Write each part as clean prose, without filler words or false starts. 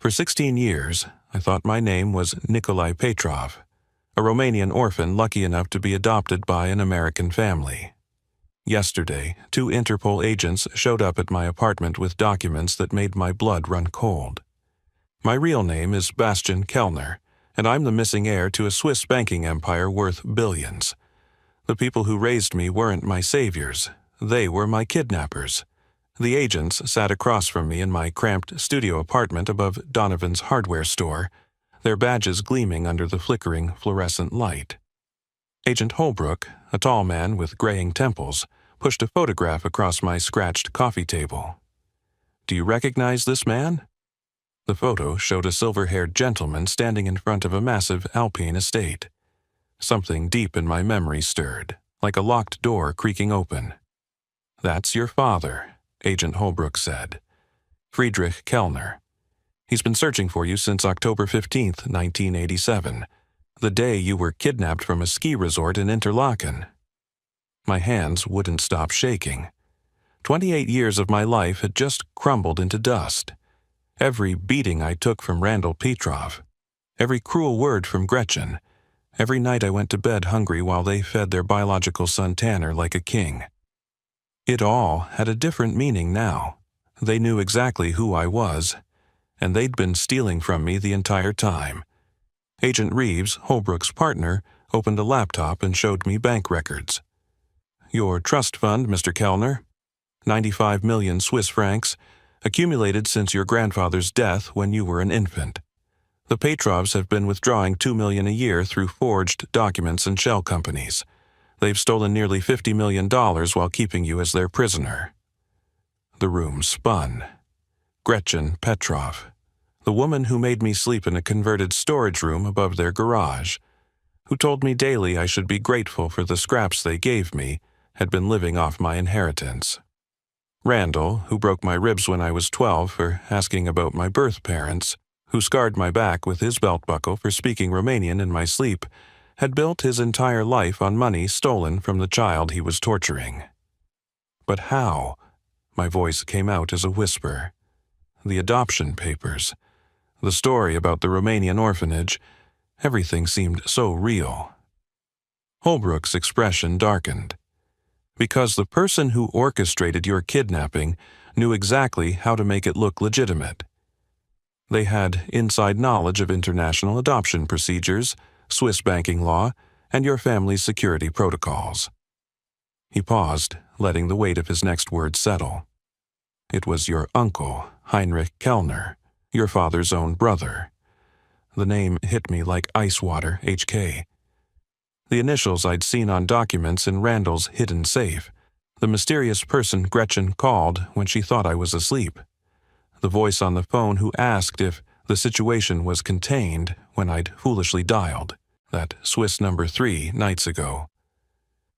For 16 years, I thought my name was Nikolai Petrov, a Romanian orphan lucky enough to be adopted by an American family. Yesterday, 2 Interpol agents showed up at my apartment with documents that made my blood run cold. My real name is Bastian Kellner, and I'm the missing heir to a Swiss banking empire worth billions. The people who raised me weren't my saviors. They were my kidnappers. The agents sat across from me in my cramped studio apartment above Donovan's hardware store, their badges gleaming under the flickering fluorescent light. Agent Holbrook, a tall man with graying temples, pushed a photograph across my scratched coffee table. "Do you recognize this man?" The photo showed a silver-haired gentleman standing in front of a massive Alpine estate. Something deep in my memory stirred, like a locked door creaking open. "That's your father," Agent Holbrook said. "Friedrich Kellner. He's been searching for you since October 15th, 1987, the day you were kidnapped from a ski resort in Interlaken." My hands wouldn't stop shaking. 28 years of my life had just crumbled into dust. Every beating I took from Randall Petrov, every cruel word from Gretchen, every night I went to bed hungry while they fed their biological son Tanner like a king. It all had a different meaning now. They knew exactly who I was, and they'd been stealing from me the entire time. Agent Reeves, Holbrook's partner, opened a laptop and showed me bank records. "Your trust fund, Mr. Kellner, 95 million Swiss francs, accumulated since your grandfather's death when you were an infant. The Petrovs have been withdrawing $2 million a year through forged documents and shell companies. They've stolen nearly $50 million while keeping you as their prisoner." The room spun. Gretchen Petrov, the woman who made me sleep in a converted storage room above their garage, who told me daily I should be grateful for the scraps they gave me, had been living off my inheritance. Randall, who broke my ribs when I was 12 for asking about my birth parents, who scarred my back with his belt buckle for speaking Romanian in my sleep, had built his entire life on money stolen from the child he was torturing. But how? My voice came out as a whisper. The adoption papers, the story about the Romanian orphanage, everything seemed so real. Holbrook's expression darkened. "Because the person who orchestrated your kidnapping knew exactly how to make it look legitimate. They had inside knowledge of international adoption procedures, Swiss banking law, and your family's security protocols." He paused, letting the weight of his next word settle. "It was your uncle, Heinrich Kellner, your father's own brother." The name hit me like ice water, HK. The initials I'd seen on documents in Randall's hidden safe, the mysterious person Gretchen called when she thought I was asleep, the voice on the phone who asked if the situation was contained when I'd foolishly dialed that Swiss number 3 nights ago.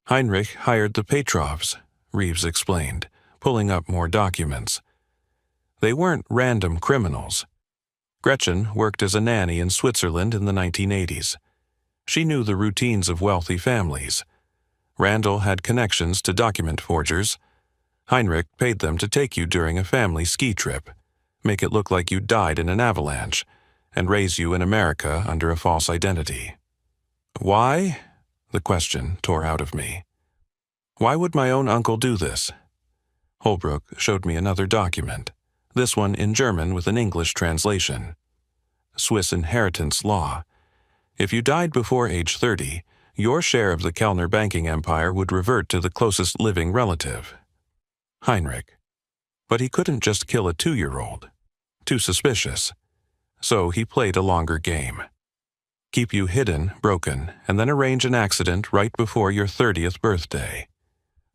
"Heinrich hired the Petrovs," Reeves explained, pulling up more documents. "They weren't random criminals. Gretchen worked as a nanny in Switzerland in the 1980s. She knew the routines of wealthy families. Randall had connections to document forgers. Heinrich paid them to take you during a family ski trip, make it look like you died in an avalanche, and raise you in America under a false identity." "Why?" The question tore out of me. "Why would my own uncle do this?" Holbrook showed me another document, this one in German with an English translation. "Swiss inheritance law. If you died before age 30, your share of the Kellner banking empire would revert to the closest living relative. Heinrich. But he couldn't just kill a 2-year-old. Too suspicious. So he played a longer game. Keep you hidden, broken, and then arrange an accident right before your 30th birthday.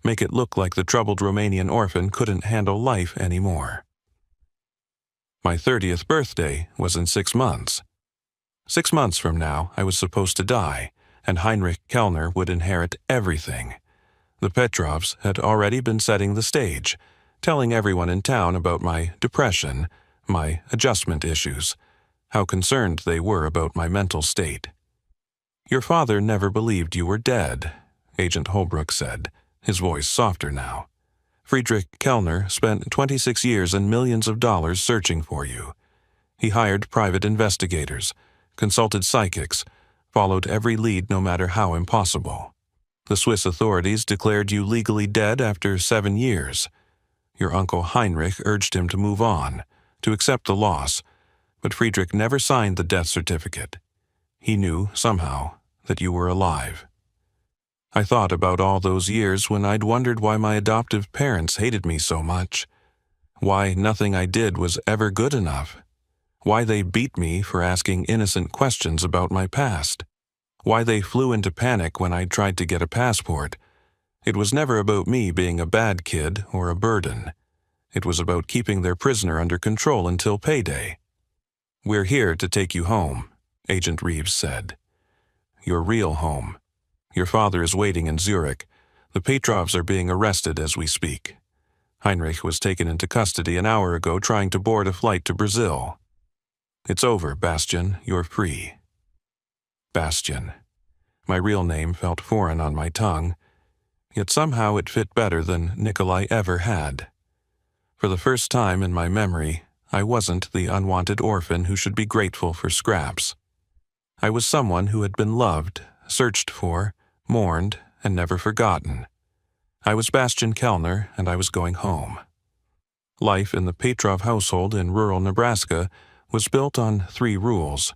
Make it look like the troubled Romanian orphan couldn't handle life anymore. My 30th birthday was in 6 months. 6 months from now, I was supposed to die, and Heinrich Kellner would inherit everything. The Petrovs had already been setting the stage, telling everyone in town about my depression, my adjustment issues, how concerned they were about my mental state. "Your father never believed you were dead," Agent Holbrook said, his voice softer now. "Friedrich Kellner spent 26 years and millions of dollars searching for you. He hired private investigators, consulted psychics, followed every lead no matter how impossible. The Swiss authorities declared you legally dead after 7 years. Your uncle Heinrich urged him to move on, to accept the loss, but Friedrich never signed the death certificate. He knew, somehow, that you were alive. I thought about all those years when I'd wondered why my adoptive parents hated me so much, why nothing I did was ever good enough, why they beat me for asking innocent questions about my past, why they flew into panic when I tried to get a passport. It was never about me being a bad kid or a burden. It was about keeping their prisoner under control until payday. "We're here to take you home," Agent Reeves said. "Your real home. Your father is waiting in Zurich. The Petrovs are being arrested as we speak. Heinrich was taken into custody an hour ago trying to board a flight to Brazil. It's over, Bastian. You're free." Bastian. My real name felt foreign on my tongue, yet somehow it fit better than Nikolai ever had. For the first time in my memory, I wasn't the unwanted orphan who should be grateful for scraps. I was someone who had been loved, searched for, mourned, and never forgotten. I was Bastian Kellner, and I was going home. Life in the Petrov household in rural Nebraska was built on 3 rules: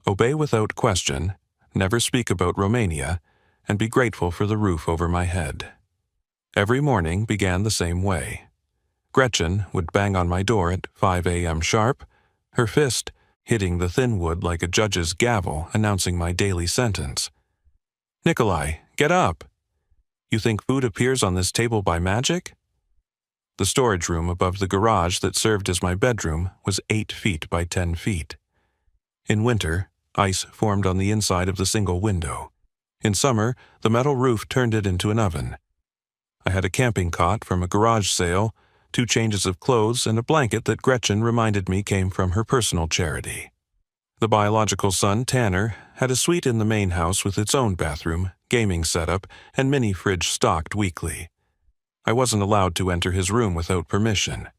obey without question, never speak about Romania, and be grateful for the roof over my head. Every morning began the same way. Gretchen would bang on my door at 5 a.m. sharp, her fist hitting the thin wood like a judge's gavel announcing my daily sentence. "Nikolai, get up! You think food appears on this table by magic?" The storage room above the garage that served as my bedroom was 8 feet by 10 feet. In winter, ice formed on the inside of the single window. In summer, the metal roof turned it into an oven. I had a camping cot from a garage sale, 2 changes of clothes, and a blanket that Gretchen reminded me came from her personal charity. The biological son, Tanner, had a suite in the main house with its own bathroom, gaming setup, and mini fridge stocked weekly. I wasn't allowed to enter his room without permission.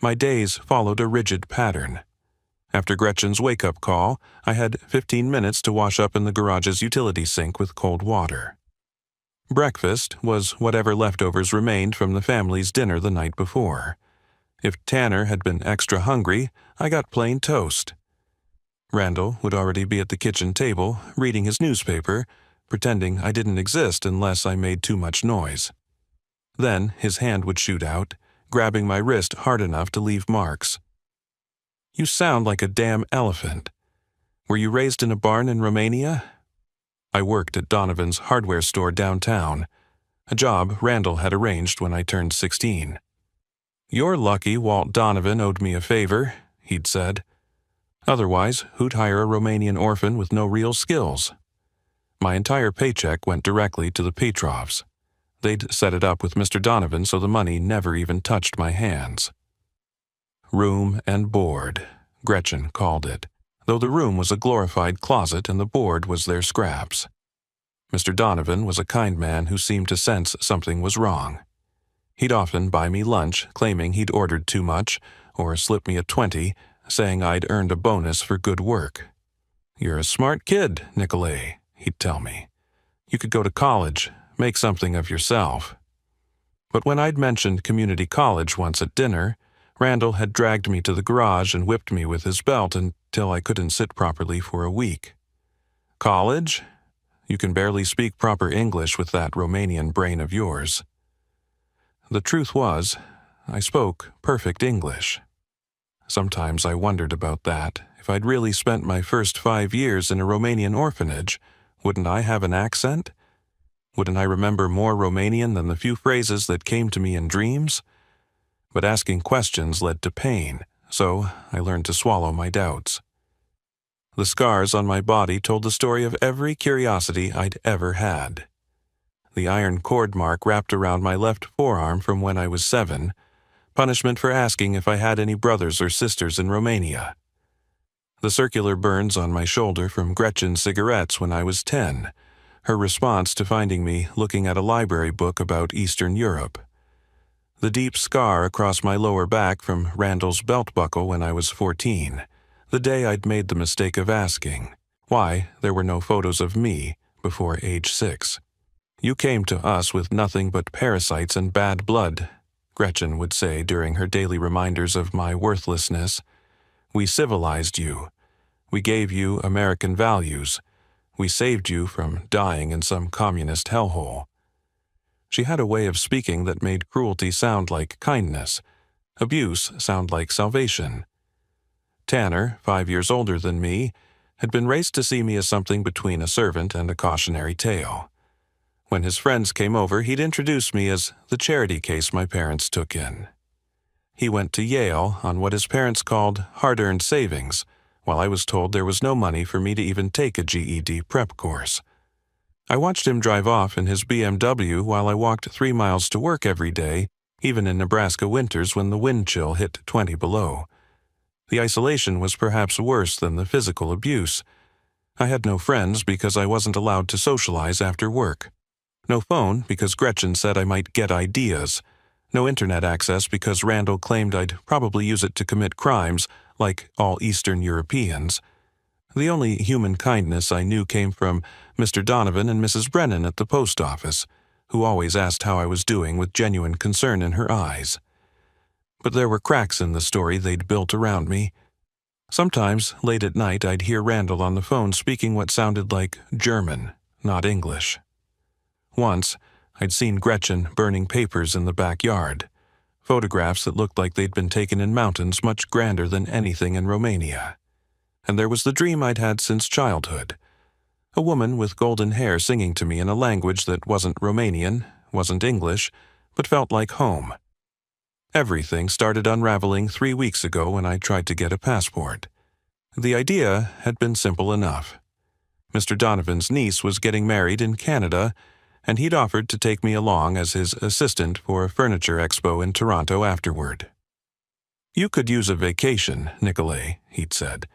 My days followed a rigid pattern. After Gretchen's wake-up call, I had 15 minutes to wash up in the garage's utility sink with cold water. Breakfast was whatever leftovers remained from the family's dinner the night before. If Tanner had been extra hungry, I got plain toast. Randall would already be at the kitchen table, reading his newspaper, pretending I didn't exist unless I made too much noise. Then his hand would shoot out, grabbing my wrist hard enough to leave marks. "You sound like a damn elephant. Were you raised in a barn in Romania?" I worked at Donovan's hardware store downtown, a job Randall had arranged when I turned 16. "You're lucky Walt Donovan owed me a favor," he'd said. "Otherwise, who'd hire a Romanian orphan with no real skills?" My entire paycheck went directly to the Petrovs. They'd set it up with Mr. Donovan so the money never even touched my hands. Room and board, Gretchen called it, though the room was a glorified closet and the board was their scraps. Mr. Donovan was a kind man who seemed to sense something was wrong. He'd often buy me lunch, claiming he'd ordered too much, or slip me a 20, saying I'd earned a bonus for good work. "You're a smart kid, Nikolai," he'd tell me. "You could go to college, make something of yourself." But when I'd mentioned community college once at dinner, Randall had dragged me to the garage and whipped me with his belt until I couldn't sit properly for a week. "College? You can barely speak proper English with that Romanian brain of yours." The truth was, I spoke perfect English. Sometimes I wondered about that. If I'd really spent my first 5 years in a Romanian orphanage, wouldn't I have an accent? Wouldn't I remember more Romanian than the few phrases that came to me in dreams? But asking questions led to pain, so I learned to swallow my doubts. The scars on my body told the story of every curiosity I'd ever had. The iron cord mark wrapped around my left forearm from when I was 7, punishment for asking if I had any brothers or sisters in Romania. The circular burns on my shoulder from Gretchen's cigarettes when I was 10, her response to finding me looking at a library book about Eastern Europe. The deep scar across my lower back from Randall's belt buckle when I was 14, the day I'd made the mistake of asking why there were no photos of me before age 6. "You came to us with nothing but parasites and bad blood," Gretchen would say during her daily reminders of my worthlessness. "We civilized you. We gave you American values. We saved you from dying in some communist hellhole." She had a way of speaking that made cruelty sound like kindness, abuse sound like salvation. Tanner, 5 years older than me, had been raised to see me as something between a servant and a cautionary tale. When his friends came over, he'd introduce me as the charity case my parents took in. He went to Yale on what his parents called hard-earned savings, while I was told there was no money for me to even take a GED prep course. I watched him drive off in his BMW while I walked 3 miles to work every day, even in Nebraska winters when the wind chill hit 20 below. The isolation was perhaps worse than the physical abuse. I had no friends because I wasn't allowed to socialize after work. No phone because Gretchen said I might get ideas. No internet access because Randall claimed I'd probably use it to commit crimes, like all Eastern Europeans. The only human kindness I knew came from Mr. Donovan and Mrs. Brennan at the post office, who always asked how I was doing with genuine concern in her eyes. But there were cracks in the story they'd built around me. Sometimes, late at night, I'd hear Randall on the phone speaking what sounded like German, not English. Once, I'd seen Gretchen burning papers in the backyard, photographs that looked like they'd been taken in mountains much grander than anything in Romania. And there was the dream I'd had since childhood. A woman with golden hair singing to me in a language that wasn't Romanian, wasn't English, but felt like home. Everything started unraveling 3 weeks ago when I tried to get a passport. The idea had been simple enough. Mr. Donovan's niece was getting married in Canada, and he'd offered to take me along as his assistant for a furniture expo in Toronto afterward. "You could use a vacation, Nicolay," he'd said.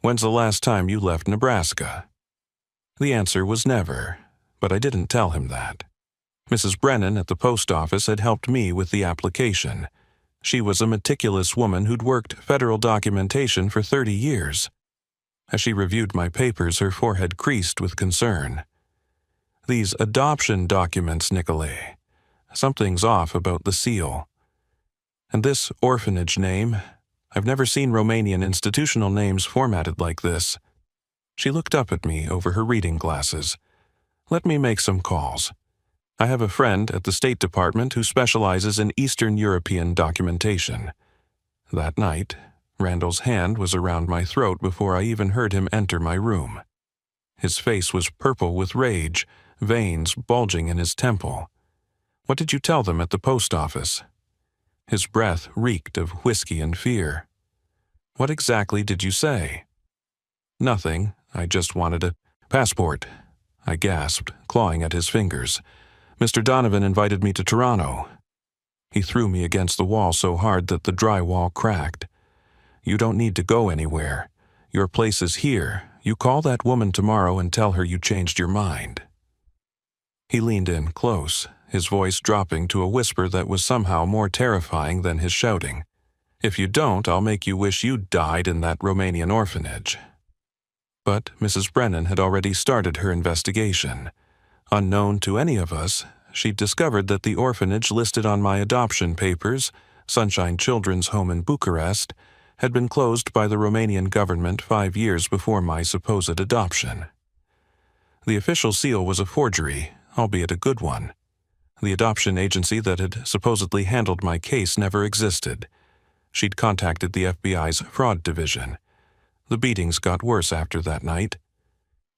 "When's the last time you left Nebraska?" The answer was never, but I didn't tell him that. Mrs. Brennan at the post office had helped me with the application. She was a meticulous woman who'd worked federal documentation for 30 years. As she reviewed my papers, her forehead creased with concern. "These adoption documents, Nicolay. Something's off about the seal. And this orphanage name, I've never seen Romanian institutional names formatted like this." She looked up at me over her reading glasses. "Let me make some calls. I have a friend at the State Department who specializes in Eastern European documentation." That night, Randall's hand was around my throat before I even heard him enter my room. His face was purple with rage, veins bulging in his temple. "What did you tell them at the post office?" His breath reeked of whiskey and fear. "What exactly did you say?" "Nothing. I just wanted a passport," I gasped, clawing at his fingers. "Mr. Donovan invited me to Toronto." He threw me against the wall so hard that the drywall cracked. "You don't need to go anywhere. Your place is here. You call that woman tomorrow and tell her you changed your mind." He leaned in close, his voice dropping to a whisper that was somehow more terrifying than his shouting. "If you don't, I'll make you wish you'd died in that Romanian orphanage." But Mrs. Brennan had already started her investigation. Unknown to any of us, she'd discovered that the orphanage listed on my adoption papers, Sunshine Children's Home in Bucharest, had been closed by the Romanian government 5 years before my supposed adoption. The official seal was a forgery, albeit a good one. The adoption agency that had supposedly handled my case never existed. She'd contacted the FBI's fraud division. The beatings got worse after that night.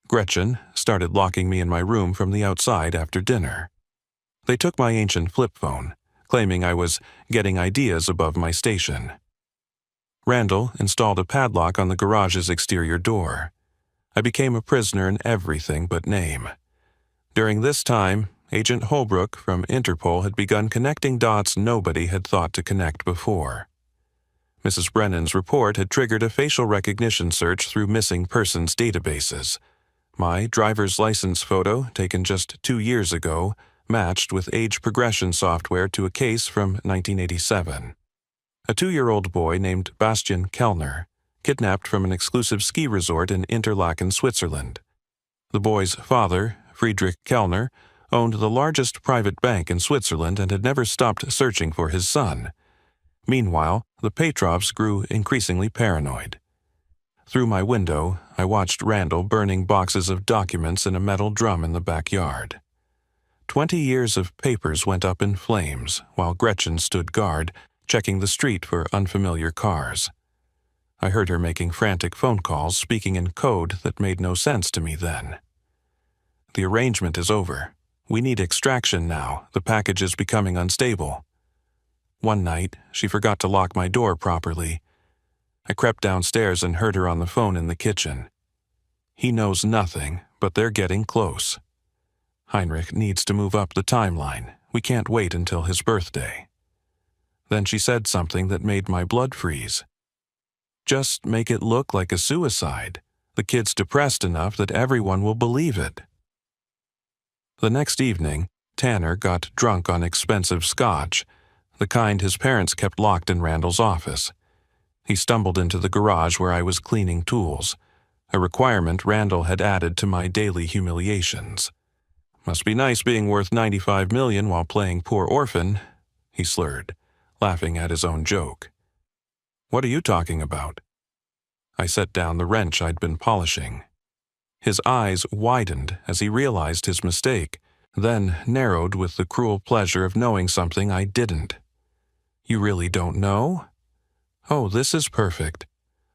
Gretchen started locking me in my room from the outside after dinner. They took my ancient flip phone, claiming I was getting ideas above my station. Randall installed a padlock on the garage's exterior door. I became a prisoner in everything but name. During this time, Agent Holbrook from Interpol had begun connecting dots nobody had thought to connect before. Mrs. Brennan's report had triggered a facial recognition search through missing persons databases. My driver's license photo, taken just 2 years ago, matched with age progression software to a case from 1987. A 2-year-old boy named Bastian Kellner, kidnapped from an exclusive ski resort in Interlaken, Switzerland. The boy's father, Friedrich Kellner, owned the largest private bank in Switzerland and had never stopped searching for his son. Meanwhile, the Petrovs grew increasingly paranoid. Through my window, I watched Randall burning boxes of documents in a metal drum in the backyard. 20 years of papers went up in flames while Gretchen stood guard, checking the street for unfamiliar cars. I heard her making frantic phone calls, speaking in code that made no sense to me then. The arrangement is over. We need extraction now. The package is becoming unstable. One night, she forgot to lock my door properly. I crept downstairs and heard her on the phone in the kitchen. He knows nothing, but they're getting close. Heinrich needs to move up the timeline. We can't wait until his birthday. Then she said something that made my blood freeze. Just make it look like a suicide. The kid's depressed enough that everyone will believe it. The next evening, Tanner got drunk on expensive scotch, the kind his parents kept locked in Randall's office. He stumbled into the garage where I was cleaning tools, a requirement Randall had added to my daily humiliations. Must be nice being worth 95 million while playing poor orphan, he slurred, laughing at his own joke. What are you talking about? I set down the wrench I'd been polishing. His eyes widened as he realized his mistake, then narrowed with the cruel pleasure of knowing something I didn't. You really don't know? Oh, this is perfect.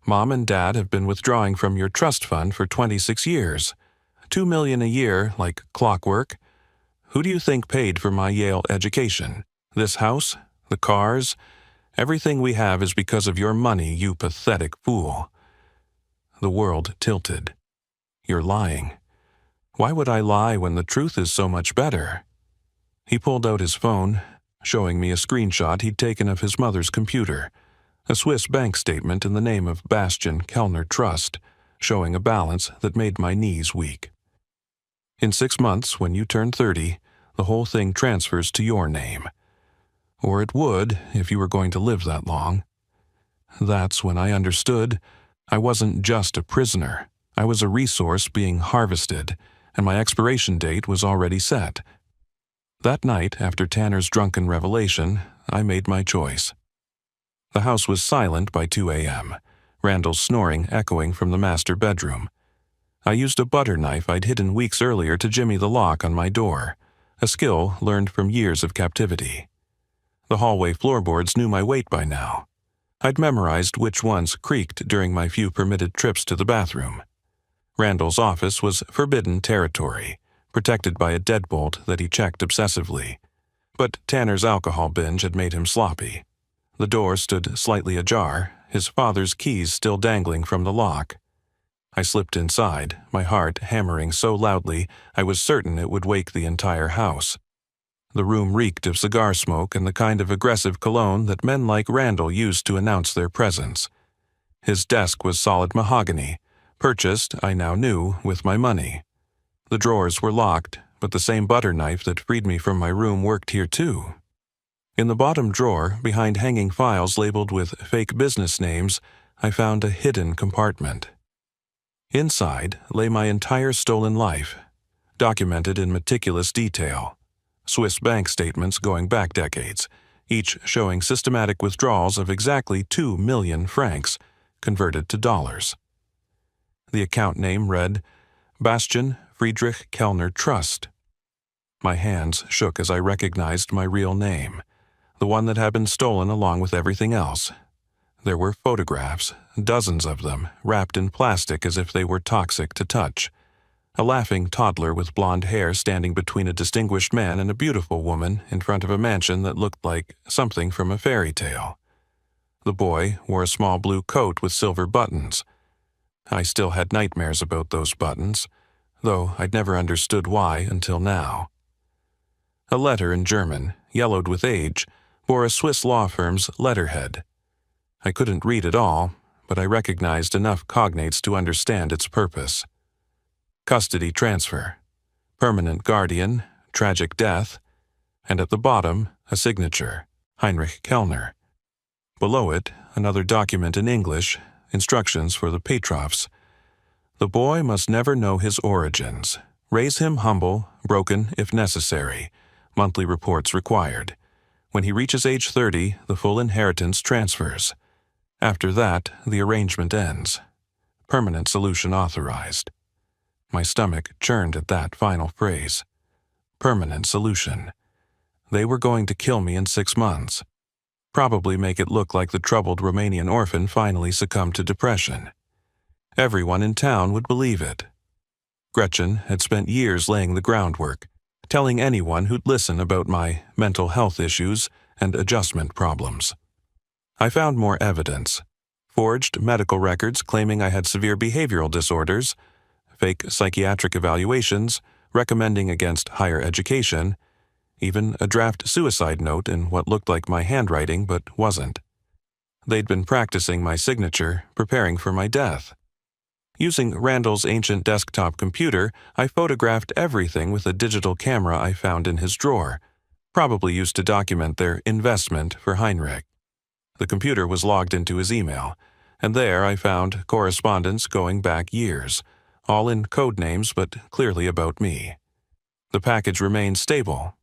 Mom and Dad have been withdrawing from your trust fund for 26 years. $2 million a year, like clockwork. Who do you think paid for my Yale education? This house? The cars? Everything we have is because of your money, you pathetic fool. The world tilted. You're lying. Why would I lie when the truth is so much better? He pulled out his phone, showing me a screenshot he'd taken of his mother's computer, a Swiss bank statement in the name of Bastian Kellner Trust, showing a balance that made my knees weak. In 6 months, when you turn 30, the whole thing transfers to your name. Or it would, if you were going to live that long. That's when I understood I wasn't just a prisoner. I was a resource being harvested, and my expiration date was already set. That night, after Tanner's drunken revelation, I made my choice. The house was silent by 2 a.m., Randall's snoring echoing from the master bedroom. I used a butter knife I'd hidden weeks earlier to jimmy the lock on my door, a skill learned from years of captivity. The hallway floorboards knew my weight by now. I'd memorized which ones creaked during my few permitted trips to the bathroom. Randall's office was forbidden territory, protected by a deadbolt that he checked obsessively. But Tanner's alcohol binge had made him sloppy. The door stood slightly ajar, his father's keys still dangling from the lock. I slipped inside, my heart hammering so loudly I was certain it would wake the entire house. The room reeked of cigar smoke and the kind of aggressive cologne that men like Randall used to announce their presence. His desk was solid mahogany, purchased, I now knew, with my money. The drawers were locked, but the same butter knife that freed me from my room worked here too. In the bottom drawer, behind hanging files labeled with fake business names, I found a hidden compartment. Inside lay my entire stolen life, documented in meticulous detail. Swiss bank statements going back decades, each showing systematic withdrawals of exactly 2 million francs, converted to dollars. The account name read, Bastian Friedrich Kellner Trust. My hands shook as I recognized my real name, the one that had been stolen along with everything else. There were photographs, dozens of them, wrapped in plastic as if they were toxic to touch. A laughing toddler with blonde hair standing between a distinguished man and a beautiful woman in front of a mansion that looked like something from a fairy tale. The boy wore a small blue coat with silver buttons. I still had nightmares about those buttons, though I'd never understood why until now. A letter in German, yellowed with age, bore a Swiss law firm's letterhead. I couldn't read it all, but I recognized enough cognates to understand its purpose. Custody transfer, permanent guardian, tragic death, and at the bottom, a signature, Heinrich Kellner. Below it, another document in English, instructions for the Petrovs. The boy must never know his origins. Raise him humble, broken if necessary. Monthly reports required. When he reaches age 30, the full inheritance transfers. After that, the arrangement ends. Permanent solution authorized. My stomach churned at that final phrase. Permanent solution. They were going to kill me in 6 months. Probably make it look like the troubled Romanian orphan finally succumbed to depression. Everyone in town would believe it. Gretchen had spent years laying the groundwork, telling anyone who'd listen about my mental health issues and adjustment problems. I found more evidence. Forged medical records claiming I had severe behavioral disorders, fake psychiatric evaluations recommending against higher education, even a draft suicide note in what looked like my handwriting but wasn't. They'd been practicing my signature, preparing for my death. Using Randall's ancient desktop computer, I photographed everything with a digital camera I found in his drawer, probably used to document their investment for Heinrich. The computer was logged into his email, and there I found correspondence going back years, all in code names but clearly about me. The package remained stable.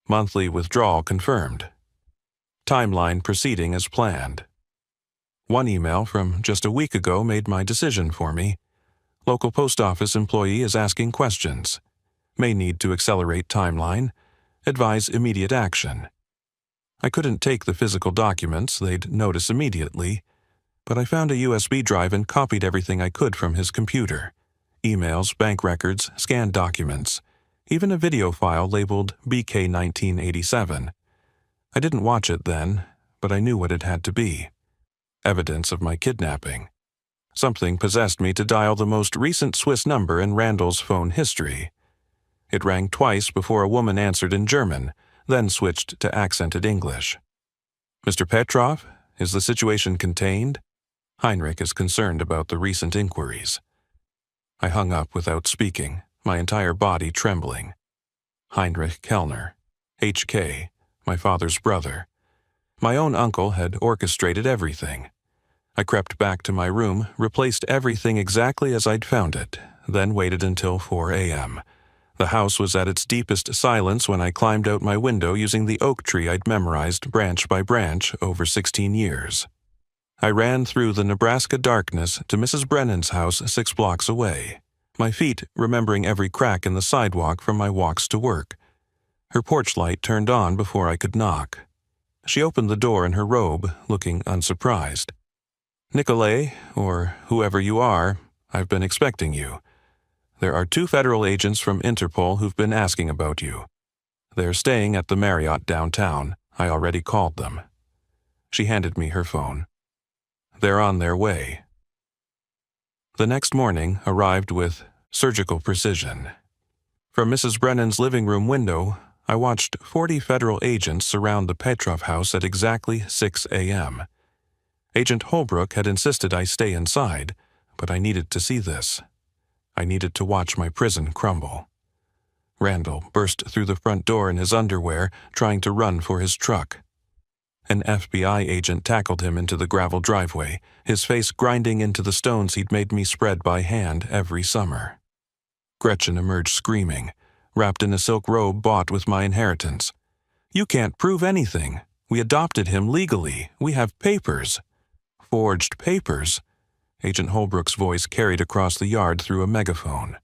Monthly withdrawal confirmed. Timeline proceeding as planned. One email from just a week ago made my decision for me. Local post office employee is asking questions. May need to accelerate timeline. Advise immediate action. I couldn't take the physical documents, they'd notice immediately, but I found a USB drive and copied everything I could from his computer. Emails, bank records, scanned documents, even a video file labeled BK 1987. I didn't watch it then, but I knew what it had to be. Evidence of my kidnapping. Something possessed me to dial the most recent Swiss number in Randall's phone history. It rang twice before a woman answered in German, then switched to accented English. Mr. Petrov, is the situation contained? Heinrich is concerned about the recent inquiries. I hung up without speaking, my entire body trembling. Heinrich Kellner, HK, my father's brother. My own uncle had orchestrated everything. I crept back to my room, replaced everything exactly as I'd found it, then waited until 4 a.m. The house was at its deepest silence when I climbed out my window using the oak tree I'd memorized branch by branch over 16 years. I ran through the Nebraska darkness to Mrs. Brennan's house 6 blocks away, my feet remembering every crack in the sidewalk from my walks to work. Her porch light turned on before I could knock. She opened the door in her robe, looking unsurprised. Nikolai, or whoever you are, I've been expecting you. There are 2 federal agents from Interpol who've been asking about you. They're staying at the Marriott downtown. I already called them. She handed me her phone. They're on their way. The next morning arrived with surgical precision. From Mrs. Brennan's living room window, I watched 40 federal agents surround the Petrov house at exactly 6 a.m. Agent Holbrook had insisted I stay inside, but I needed to see this. I needed to watch my prison crumble. Randall burst through the front door in his underwear, trying to run for his truck. An FBI agent tackled him into the gravel driveway, his face grinding into the stones he'd made me spread by hand every summer. Gretchen emerged screaming, wrapped in a silk robe bought with my inheritance. "You can't prove anything. We adopted him legally. We have papers." "Forged papers?" Agent Holbrook's voice carried across the yard through a megaphone.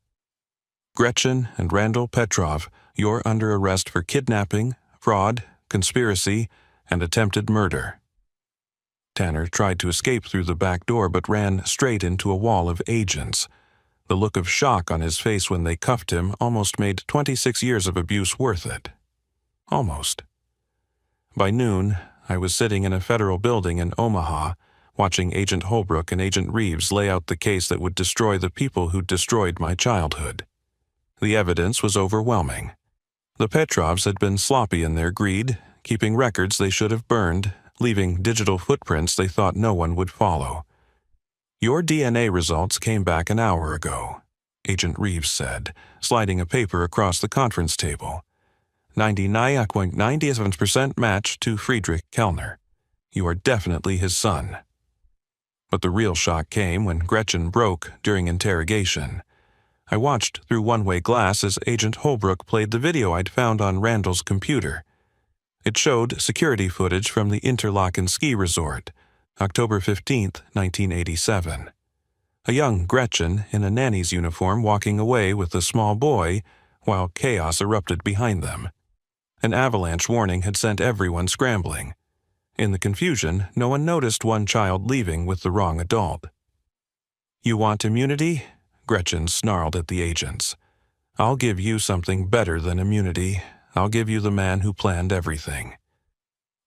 "Gretchen and Randall Petrov, you're under arrest for kidnapping, fraud, conspiracy, and attempted murder." Tanner tried to escape through the back door but ran straight into a wall of agents. The look of shock on his face when they cuffed him almost made 26 years of abuse worth it. Almost. By noon, I was sitting in a federal building in Omaha, watching Agent Holbrook and Agent Reeves lay out the case that would destroy the people who'd destroyed my childhood. The evidence was overwhelming. The Petrovs had been sloppy in their greed, keeping records they should have burned, leaving digital footprints they thought no one would follow. "Your DNA results came back an hour ago," Agent Reeves said, sliding a paper across the conference table. 99.97% match to Friedrich Kellner. You are definitely his son. But the real shock came when Gretchen broke during interrogation. I watched through one-way glass as Agent Holbrook played the video I'd found on Randall's computer. It showed security footage from the Interlaken ski resort, October 15, 1987. A young Gretchen in a nanny's uniform walking away with a small boy while chaos erupted behind them. An avalanche warning had sent everyone scrambling. In the confusion, no one noticed one child leaving with the wrong adult. "You want immunity?" Gretchen snarled at the agents. "I'll give you something better than immunity. I'll give you the man who planned everything."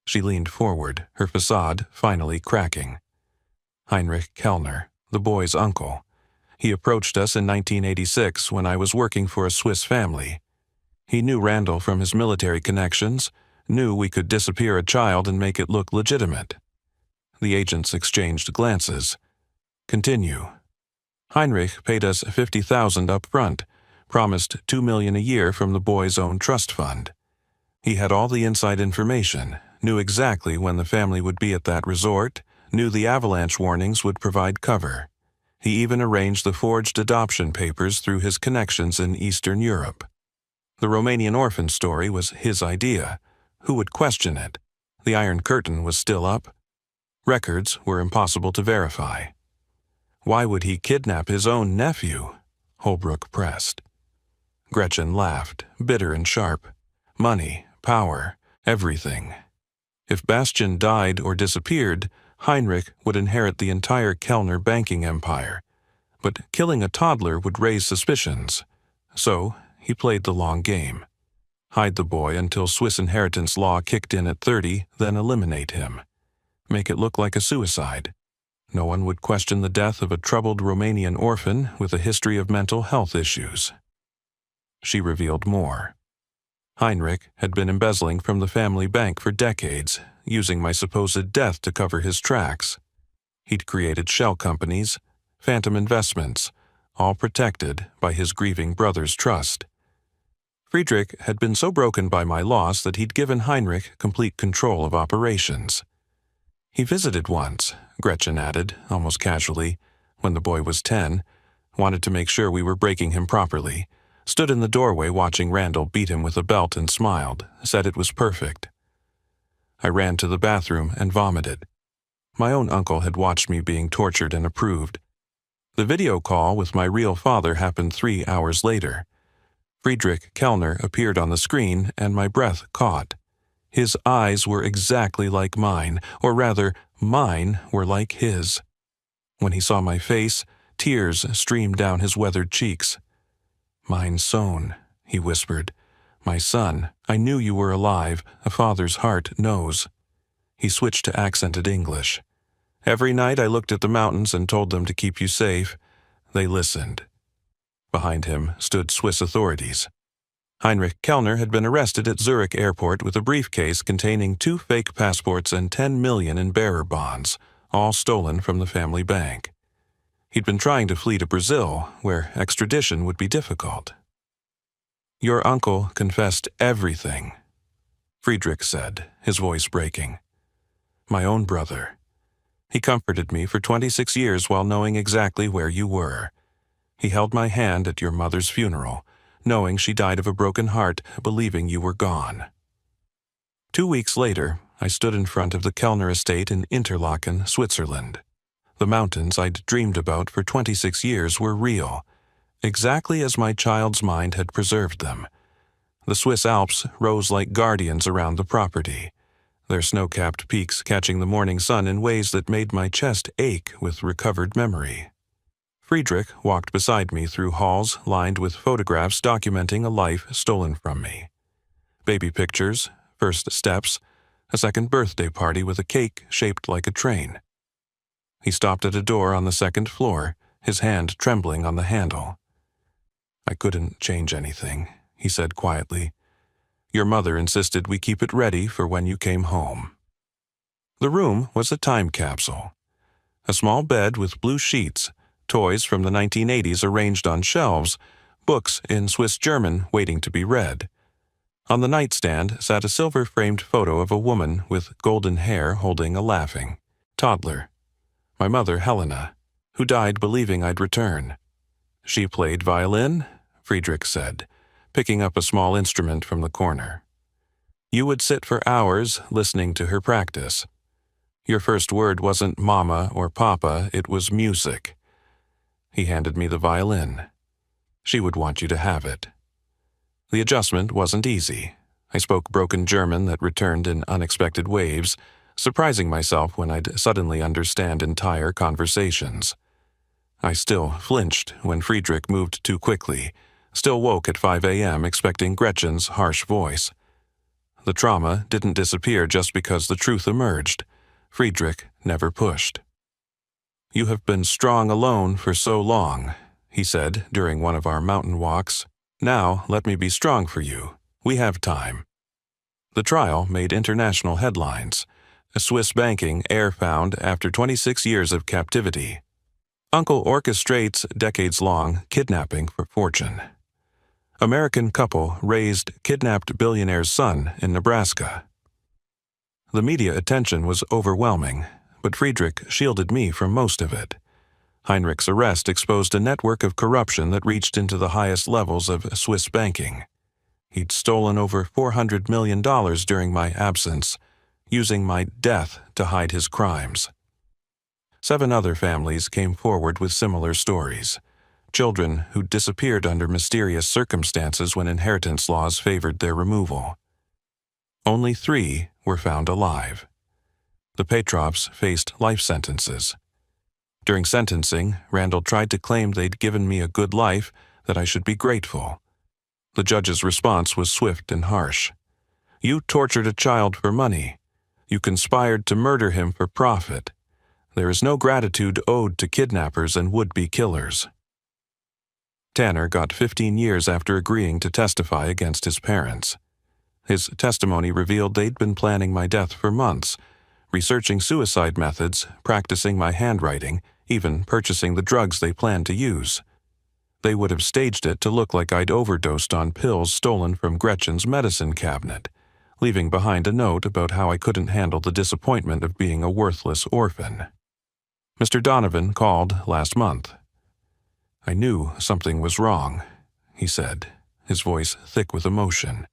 She leaned forward, her facade finally cracking. Heinrich Kellner, the boy's uncle. He approached us in 1986 when I was working for a Swiss family. He knew Randall from his military connections, knew we could disappear a child and make it look legitimate. The agents exchanged glances. "Continue." "Heinrich paid us $50,000 up front, promised $2 million a year from the boy's own trust fund. He had all the inside information, knew exactly when the family would be at that resort, knew the avalanche warnings would provide cover. He even arranged the forged adoption papers through his connections in Eastern Europe. The Romanian orphan story was his idea. Who would question it? The Iron Curtain was still up. Records were impossible to verify. Why would he kidnap his own nephew? Holbrook pressed. Gretchen laughed, bitter and sharp. Money, power, everything. If Bastian died or disappeared, Heinrich would inherit the entire Kellner banking empire. But killing a toddler would raise suspicions. So he played the long game. Hide the boy until Swiss inheritance law kicked in at 30, then eliminate him. Make it look like a suicide. No one would question the death of a troubled Romanian orphan with a history of mental health issues. She revealed more. Heinrich had been embezzling from the family bank for decades, using my supposed death to cover his tracks. He'd created shell companies, phantom investments, all protected by his grieving brother's trust. Friedrich had been so broken by my loss that he'd given Heinrich complete control of operations. He visited once, Gretchen added, almost casually, when the boy was 10, wanted to make sure we were breaking him properly, stood in the doorway watching Randall beat him with a belt and smiled, said it was perfect. I ran to the bathroom and vomited. My own uncle had watched me being tortured and approved. The video call with my real father happened 3 hours later. Friedrich Kellner appeared on the screen and my breath caught. His eyes were exactly like mine, or rather, mine were like his. When he saw my face, tears streamed down his weathered cheeks. "Mein Sohn," he whispered. "My son, I knew you were alive, a father's heart knows." He switched to accented English. "Every night I looked at the mountains and told them to keep you safe. They listened." Behind him stood Swiss authorities. Heinrich Kellner had been arrested at Zurich airport with a briefcase containing 2 fake passports and 10 million in bearer bonds, all stolen from the family bank. He'd been trying to flee to Brazil, where extradition would be difficult. "Your uncle confessed everything," Friedrich said, his voice breaking. "My own brother. He comforted me for 26 years while knowing exactly where you were. He held my hand at your mother's funeral, knowing she died of a broken heart, believing you were gone." 2 weeks later, I stood in front of the Kellner estate in Interlaken, Switzerland. The mountains I'd dreamed about for 26 years were real, exactly as my child's mind had preserved them. The Swiss Alps rose like guardians around the property, their snow-capped peaks catching the morning sun in ways that made my chest ache with recovered memory. Friedrich walked beside me through halls lined with photographs documenting a life stolen from me. Baby pictures, first steps, a second birthday party with a cake shaped like a train. He stopped at a door on the 2nd floor, his hand trembling on the handle. "I couldn't change anything," he said quietly. "Your mother insisted we keep it ready for when you came home." The room was a time capsule. A small bed with blue sheets, toys from the 1980s arranged on shelves, books in Swiss German waiting to be read. On the nightstand sat a silver-framed photo of a woman with golden hair holding a laughing toddler. My mother, Helena, who died believing I'd return. She played violin, Friedrich said, picking up a small instrument from the corner. You would sit for hours listening to her practice. Your first word wasn't mama or papa, it was music. He handed me the violin. She would want you to have it. The adjustment wasn't easy. I spoke broken German that returned in unexpected waves, surprising myself when I'd suddenly understand entire conversations. I still flinched when Friedrich moved too quickly, still woke at 5 a.m. expecting Gretchen's harsh voice. The trauma didn't disappear just because the truth emerged. Friedrich never pushed. You have been strong alone for so long, he said during one of our mountain walks. Now let me be strong for you. We have time. The trial made international headlines. A Swiss banking heir found after 26 years of captivity. Uncle orchestrates decades-long kidnapping for fortune. American couple raised kidnapped billionaire's son in Nebraska. The media attention was overwhelming, but Friedrich shielded me from most of it. Heinrich's arrest exposed a network of corruption that reached into the highest levels of Swiss banking. He'd stolen over $400 million during my absence, using my death to hide his crimes. 7 other families came forward with similar stories. Children who disappeared under mysterious circumstances when inheritance laws favored their removal. Only 3 were found alive. The Petrovs faced life sentences. During sentencing, Randall tried to claim they'd given me a good life, that I should be grateful. The judge's response was swift and harsh. You tortured a child for money. You conspired to murder him for profit. There is no gratitude owed to kidnappers and would-be killers. Tanner got 15 years after agreeing to testify against his parents. His testimony revealed they'd been planning my death for months, researching suicide methods, practicing my handwriting, even purchasing the drugs they planned to use. They would have staged it to look like I'd overdosed on pills stolen from Gretchen's medicine cabinet, leaving behind a note about how I couldn't handle the disappointment of being a worthless orphan. Mr. Donovan called last month. I knew something was wrong, he said, his voice thick with emotion.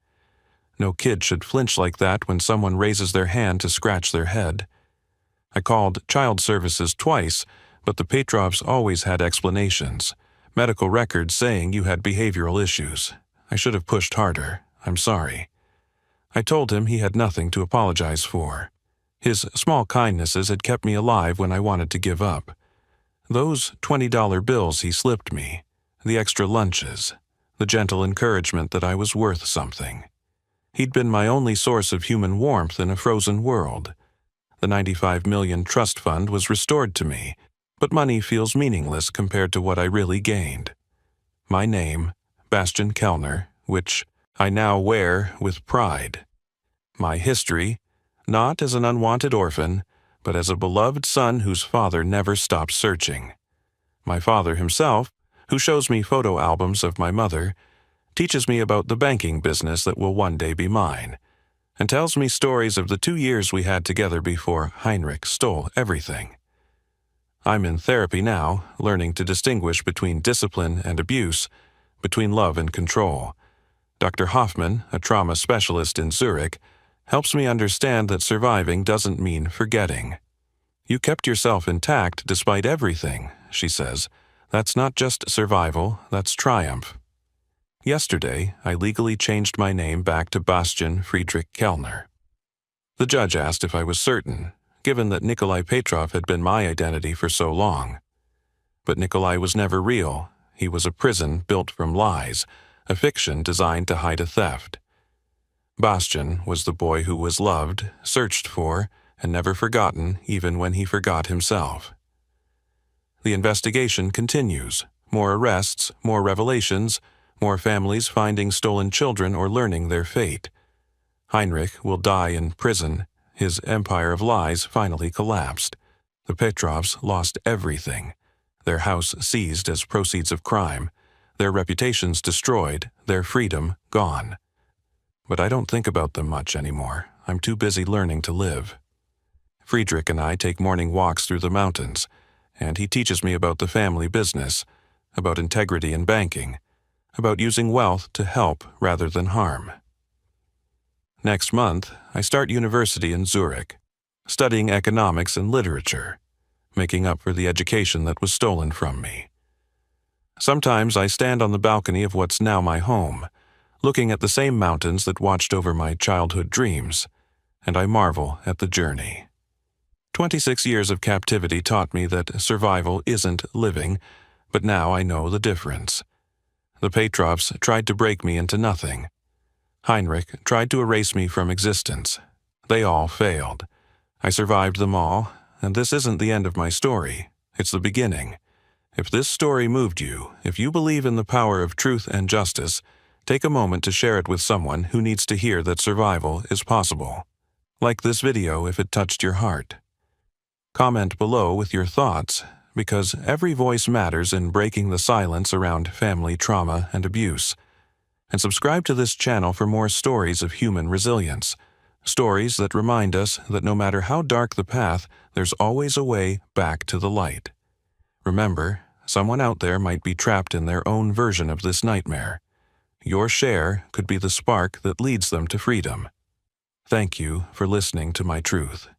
No kid should flinch like that when someone raises their hand to scratch their head. I called child services twice, but the Petrovs always had explanations. Medical records saying you had behavioral issues. I should have pushed harder. I'm sorry. I told him he had nothing to apologize for. His small kindnesses had kept me alive when I wanted to give up. Those $20 bills he slipped me, the extra lunches, the gentle encouragement that I was worth something. He'd been my only source of human warmth in a frozen world. The $95 million trust fund was restored to me, but money feels meaningless compared to what I really gained. My name, Bastian Kellner, which I now wear with pride. My history, not as an unwanted orphan, but as a beloved son whose father never stopped searching. My father himself, who shows me photo albums of my mother, teaches me about the banking business that will one day be mine, and tells me stories of the 2 years we had together before Heinrich stole everything. I'm in therapy now, learning to distinguish between discipline and abuse, between love and control. Dr. Hoffman, a trauma specialist in Zurich, helps me understand that surviving doesn't mean forgetting. You kept yourself intact despite everything, she says. That's not just survival, that's triumph. Yesterday, I legally changed my name back to Bastian Friedrich Kellner. The judge asked if I was certain, given that Nikolai Petrov had been my identity for so long. But Nikolai was never real. He was a prison built from lies, a fiction designed to hide a theft. Bastian was the boy who was loved, searched for, and never forgotten even when he forgot himself. The investigation continues. More arrests, more revelations, more families finding stolen children or learning their fate. Heinrich will die in prison. His empire of lies finally collapsed. The Petrovs lost everything. Their house seized as proceeds of crime. Their reputations destroyed. Their freedom gone. But I don't think about them much anymore. I'm too busy learning to live. Friedrich and I take morning walks through the mountains, and he teaches me about the family business, about integrity in banking, about using wealth to help rather than harm. Next month, I start university in Zurich, studying economics and literature, making up for the education that was stolen from me. Sometimes I stand on the balcony of what's now my home, looking at the same mountains that watched over my childhood dreams, and I marvel at the journey. 26 years of captivity taught me that survival isn't living, but now I know the difference. The Petrovs tried to break me into nothing. Heinrich tried to erase me from existence. They all failed. I survived them all, and this isn't the end of my story. It's the beginning. If this story moved you, if you believe in the power of truth and justice, take a moment to share it with someone who needs to hear that survival is possible. Like this video if it touched your heart. Comment below with your thoughts, because every voice matters in breaking the silence around family trauma and abuse. And subscribe to this channel for more stories of human resilience. Stories that remind us that no matter how dark the path, there's always a way back to the light. Remember, someone out there might be trapped in their own version of this nightmare. Your share could be the spark that leads them to freedom. Thank you for listening to my truth.